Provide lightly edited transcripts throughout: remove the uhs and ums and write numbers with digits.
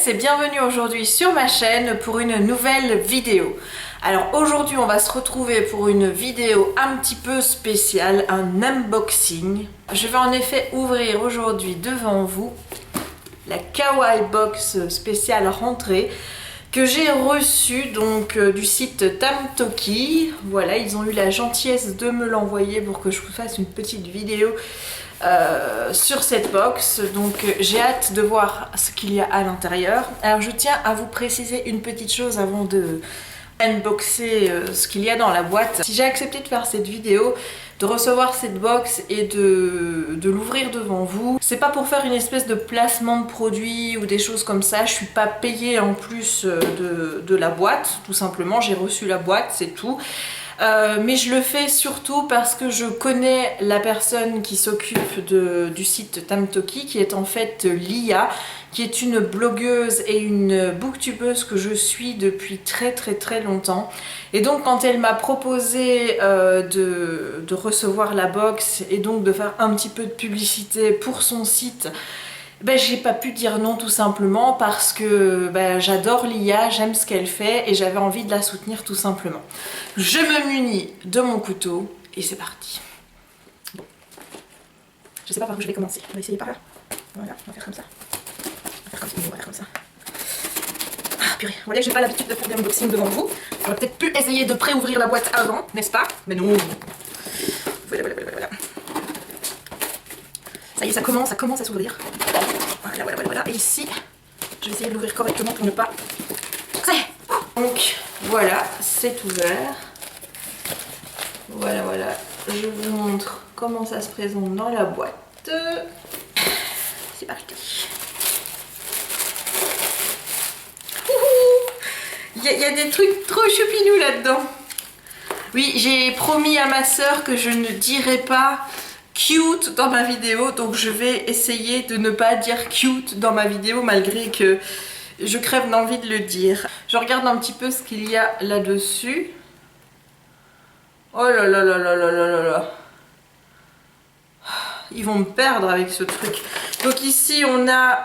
et bienvenue aujourd'hui sur ma chaîne pour une nouvelle vidéo. Alors aujourd'hui on va se retrouver pour une vidéo un petit peu spéciale, un unboxing. Je vais en effet ouvrir aujourd'hui devant vous la Kawaii Box spéciale rentrée que j'ai reçue donc du site Tamtoki. Voilà, ils ont eu la gentillesse de me l'envoyer pour que je vous fasse une petite vidéo sur cette box, donc j'ai hâte de voir ce qu'il y a à l'intérieur. Alors je tiens à vous préciser une petite chose avant de unboxer ce qu'il y a dans la boîte. Si j'ai accepté de faire cette vidéo, de recevoir cette box et de l'ouvrir devant vous, c'est pas pour faire une espèce de placement de produit ou des choses comme ça. Je suis pas payée en plus de la boîte, tout simplement. J'ai reçu la boîte, c'est tout. Mais je le fais surtout parce que je connais la personne qui s'occupe du site Tamtoki, qui est en fait Lia, qui est une blogueuse et une booktubeuse que je suis depuis très longtemps. Et donc quand elle m'a proposé de recevoir la box et donc de faire un petit peu de publicité pour son site, ben, j'ai pas pu dire non tout simplement parce que ben, j'adore Lia, j'aime ce qu'elle fait et j'avais envie de la soutenir tout simplement. Je me munis de mon couteau et c'est parti. Bon. Je sais pas par où je vais commencer. On va essayer par là. Voilà, on va faire comme ça. On va faire comme ça. Ah purée, voilà que j'ai pas l'habitude de faire des unboxings devant vous. J'aurais peut-être pu essayer de pré-ouvrir la boîte avant, n'est-ce pas? Mais non. Voilà. Ça y est, ça commence à s'ouvrir. Voilà. Et ici, je vais essayer de l'ouvrir correctement pour ne pas... Donc, voilà, c'est ouvert. Voilà. Je vous montre comment ça se présente dans la boîte. C'est parti. Il y a des trucs trop choupinous là-dedans. Oui, j'ai promis à ma soeur que je ne dirais pas cute dans ma vidéo, donc je vais essayer de ne pas dire cute dans ma vidéo malgré que je crève d'envie de le dire. Je regarde un petit peu ce qu'il y a là-dessus. Oh là. Ils vont me perdre avec ce truc. Donc ici on a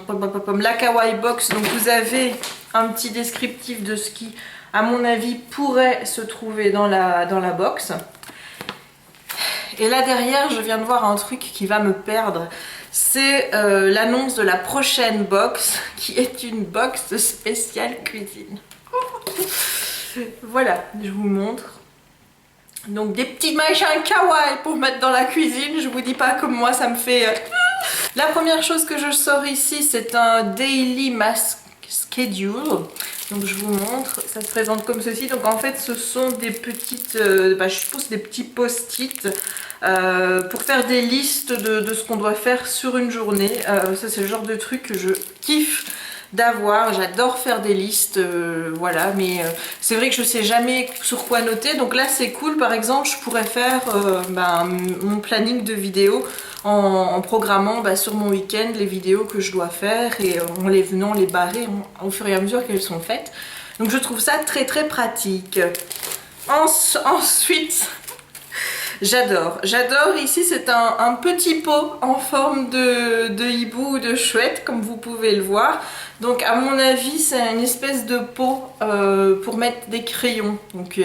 la Kawaii Box, donc vous avez un petit descriptif de ce qui à mon avis pourrait se trouver dans la box. Et là derrière, je viens de voir un truc qui va me perdre. C'est l'annonce de la prochaine box, qui est une box spéciale cuisine. Voilà, je vous montre. Donc des petits machins kawaii pour mettre dans la cuisine. Je vous dis pas comme moi ça me fait... La première chose que je sors ici, c'est un Daily Mask Schedule. Donc je vous montre, ça se présente comme ceci. Donc en fait ce sont des petites, je suppose des petits post-it pour faire des listes de ce qu'on doit faire sur une journée. Ça c'est le genre de truc que je kiffe d'avoir, j'adore faire des listes, voilà, mais c'est vrai que je sais jamais sur quoi noter. Donc là c'est cool, par exemple je pourrais faire mon planning de vidéos en programmant sur mon week-end les vidéos que je dois faire et en les venant les barrer au fur et à mesure qu'elles sont faites. Donc je trouve ça très pratique. Ensuite, j'adore ici, c'est un petit pot en forme de hibou ou de chouette comme vous pouvez le voir. Donc à mon avis c'est une espèce de pot pour mettre des crayons. Donc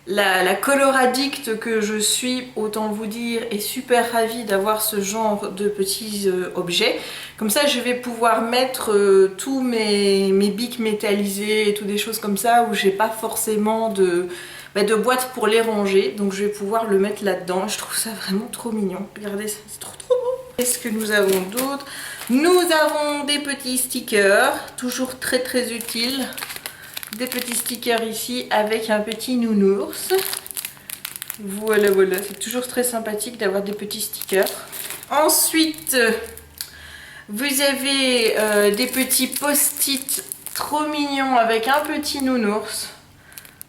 la coloradicte que je suis, autant vous dire, est super ravie d'avoir ce genre de petits objets. Comme ça je vais pouvoir mettre tous mes bics métallisés et tout des choses comme ça où j'ai pas forcément de boîte pour les ranger. Donc je vais pouvoir le mettre là-dedans. Je trouve ça vraiment trop mignon. Regardez, c'est trop beau. Qu'est-ce que nous avons d'autre? Nous avons des petits stickers, toujours très utiles. Des petits stickers ici avec un petit nounours. Voilà, c'est toujours très sympathique d'avoir des petits stickers. Ensuite, vous avez des petits post-it trop mignons avec un petit nounours.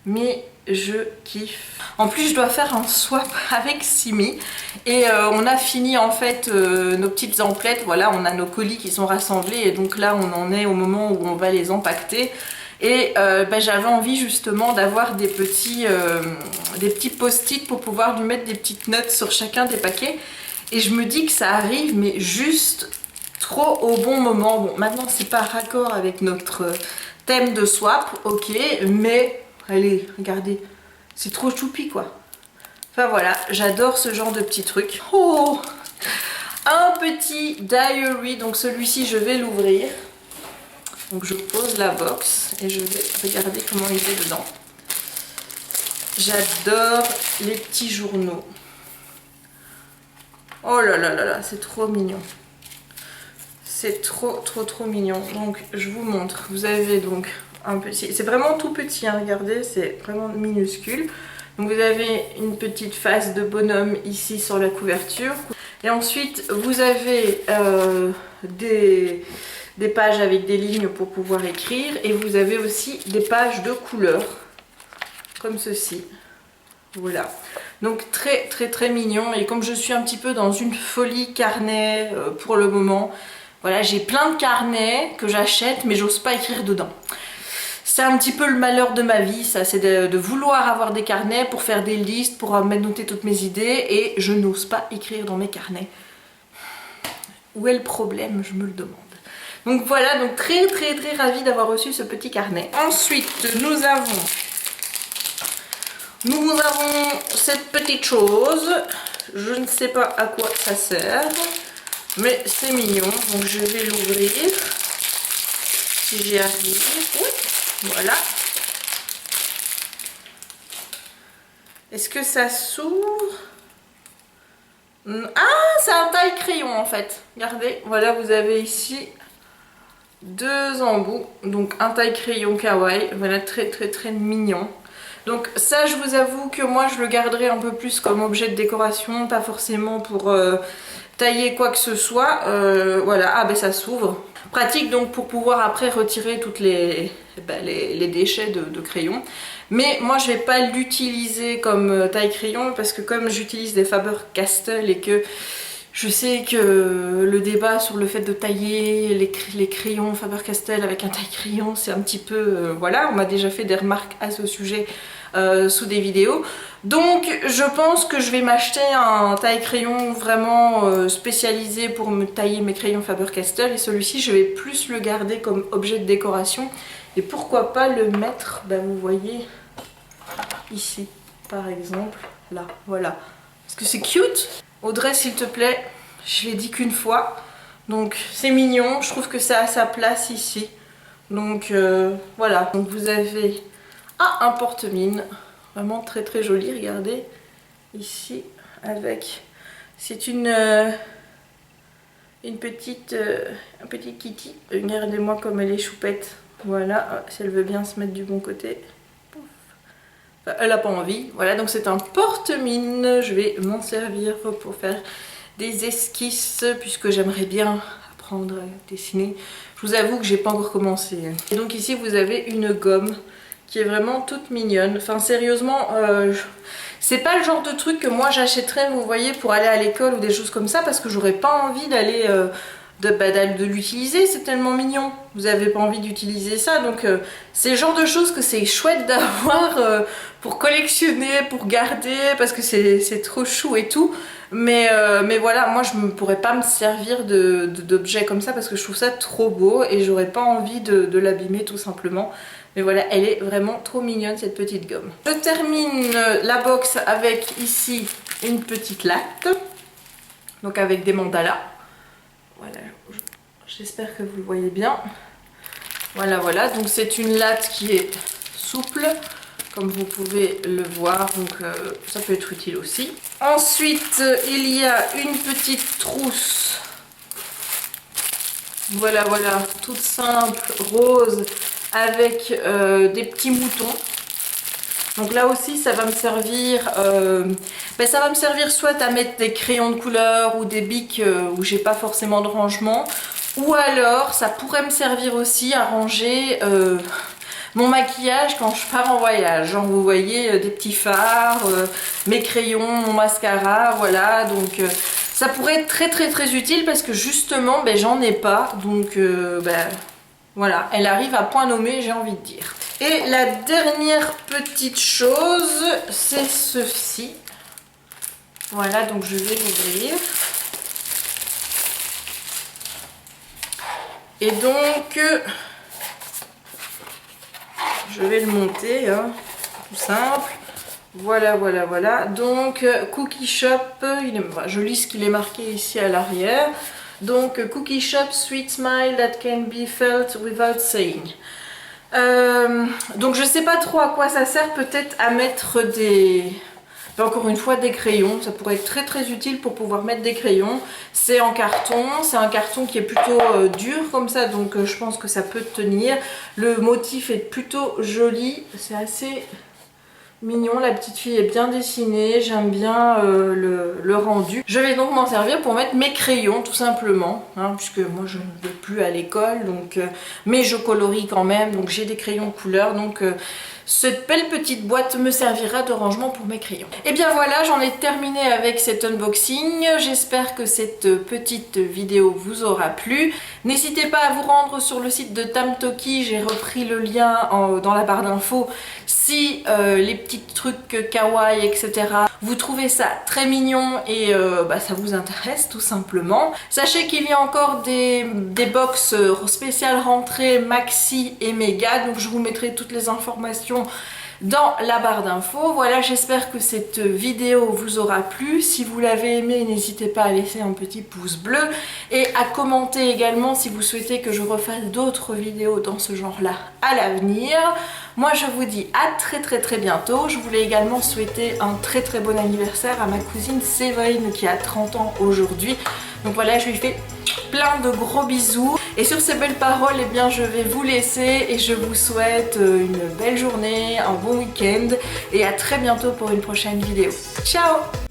Mais je kiffe. En plus, je dois faire un swap avec Simi et on a fini en fait nos petites emplettes. Voilà, on a nos colis qui sont rassemblés et donc là, on en est au moment où on va les empaqueter. Et j'avais envie justement d'avoir des petits post-it pour pouvoir lui mettre des petites notes sur chacun des paquets. Et je me dis que ça arrive mais juste trop au bon moment. Bon, maintenant c'est pas raccord avec notre thème de swap, ok, mais allez, regardez, c'est trop choupi quoi. Enfin voilà, j'adore ce genre de petits trucs. Oh, un petit diary, donc celui-ci je vais l'ouvrir. Donc je pose la box et je vais regarder comment il est dedans. J'adore les petits journaux. Oh là là là là, c'est trop mignon. C'est trop mignon. Donc je vous montre. Vous avez donc un petit... C'est vraiment tout petit, hein, regardez, c'est vraiment minuscule. Donc vous avez une petite face de bonhomme ici sur la couverture. Et ensuite vous avez des pages avec des lignes pour pouvoir écrire. Et vous avez aussi des pages de couleurs. Comme ceci. Voilà. Donc très mignon. Et comme je suis un petit peu dans une folie carnet pour le moment, voilà, j'ai plein de carnets que j'achète mais j'ose pas écrire dedans. C'est un petit peu le malheur de ma vie, ça, c'est de vouloir avoir des carnets pour faire des listes, pour noter toutes mes idées et je n'ose pas écrire dans mes carnets. Où est le problème, je me le demande. Donc voilà, donc très ravie d'avoir reçu ce petit carnet. Ensuite, nous avons cette petite chose, je ne sais pas à quoi ça sert, mais c'est mignon, donc je vais l'ouvrir, si j'y arrive, oui, voilà. Est-ce que ça s'ouvre? Ah, c'est un taille-crayon en fait, regardez, voilà, vous avez ici deux embouts, donc un taille-crayon kawaii, voilà, très mignon. Donc ça, je vous avoue que moi je le garderai un peu plus comme objet de décoration, pas forcément pour tailler quoi que ce soit. Voilà, ah ben ça s'ouvre. Pratique donc pour pouvoir après retirer toutes les déchets de crayon. Mais moi je vais pas l'utiliser comme taille crayon parce que comme j'utilise des Faber-Castell et que je sais que le débat sur le fait de tailler les crayons Faber-Castell avec un taille-crayon, c'est un petit peu... voilà, on m'a déjà fait des remarques à ce sujet sous des vidéos. Donc je pense que je vais m'acheter un taille-crayon vraiment spécialisé pour me tailler mes crayons Faber-Castell. Et celui-ci, je vais plus le garder comme objet de décoration. Et pourquoi pas le mettre, ben, vous voyez, ici, par exemple. Là, voilà. Parce que c'est cute. Audrey, s'il te plaît, je l'ai dit qu'une fois. Donc c'est mignon, je trouve que ça a sa place ici. Donc voilà, donc vous avez un porte-mine, vraiment très joli, regardez. Ici, avec... C'est une petite kitty. Regardez-moi comme elle est choupette. Voilà, si elle veut bien se mettre du bon côté. Elle n'a pas envie, voilà, donc c'est un porte-mine, je vais m'en servir pour faire des esquisses puisque j'aimerais bien apprendre à dessiner. Je vous avoue que j'ai pas encore commencé. Et donc ici vous avez une gomme qui est vraiment toute mignonne, enfin sérieusement, c'est pas le genre de truc que moi j'achèterais, vous voyez, pour aller à l'école ou des choses comme ça parce que j'aurais pas envie d'aller... de l'utiliser, c'est tellement mignon, vous avez pas envie d'utiliser ça, donc c'est le genre de choses que c'est chouette d'avoir pour collectionner, pour garder, parce que c'est trop chou et tout, mais voilà, moi je ne pourrais pas me servir d'objets comme ça parce que je trouve ça trop beau et j'aurais pas envie de l'abîmer tout simplement. Mais voilà, elle est vraiment trop mignonne cette petite gomme. Je termine la box avec ici une petite latte, donc avec des mandalas. Voilà, j'espère que vous le voyez bien. Voilà, donc c'est une latte qui est souple, comme vous pouvez le voir, donc ça peut être utile aussi. Ensuite, il y a une petite trousse. Voilà, toute simple, rose, avec des petits moutons. Donc là aussi ça va me servir soit à mettre des crayons de couleur ou des bics où j'ai pas forcément de rangement, ou alors ça pourrait me servir aussi à ranger mon maquillage quand je pars en voyage. Genre vous voyez des petits fards, mes crayons, mon mascara, voilà, donc ça pourrait être très utile parce que justement j'en ai pas, donc voilà, elle arrive à point nommé, j'ai envie de dire. Et la dernière petite chose, c'est ceci. Voilà, donc je vais l'ouvrir. Et donc, je vais le monter, hein, tout simple. Voilà, voilà, voilà. Donc, Cookie Shop, je lis ce qu'il est marqué ici à l'arrière. Donc, Cookie Shop, sweet smile that can be felt without saying. Donc, je sais pas trop à quoi ça sert, peut-être à mettre encore une fois des crayons. Ça pourrait être très très utile pour pouvoir mettre des crayons. C'est en carton, c'est un carton qui est plutôt dur comme ça, donc je pense que ça peut tenir. Le motif est plutôt joli, c'est assez mignon, la petite fille est bien dessinée, j'aime bien le rendu. Je vais donc m'en servir pour mettre mes crayons tout simplement, hein, puisque moi je ne vais plus à l'école, donc mais je colorie quand même, donc j'ai des crayons couleur, donc cette belle petite boîte me servira de rangement pour mes crayons. Et bien voilà, j'en ai terminé avec cet unboxing. J'espère que cette petite vidéo vous aura plu. N'hésitez pas à vous rendre sur le site de Tamtoki, j'ai repris le lien dans la barre d'infos. Si les petits trucs kawaii, etc., vous trouvez ça très mignon et ça vous intéresse tout simplement. Sachez qu'il y a encore des box spéciales rentrées maxi et méga, donc je vous mettrai toutes les informations dans la barre d'infos. Voilà, j'espère que cette vidéo vous aura plu. Si vous l'avez aimé, n'hésitez pas à laisser un petit pouce bleu et à commenter également si vous souhaitez que je refasse d'autres vidéos dans ce genre-là à l'avenir. Moi, je vous dis à très bientôt. Je voulais également souhaiter un très bon anniversaire à ma cousine Séverine qui a 30 ans aujourd'hui. Donc voilà, je lui fais plein de gros bisous. Et sur ces belles paroles, eh bien, je vais vous laisser et je vous souhaite une belle journée, un bon week-end et à très bientôt pour une prochaine vidéo. Ciao!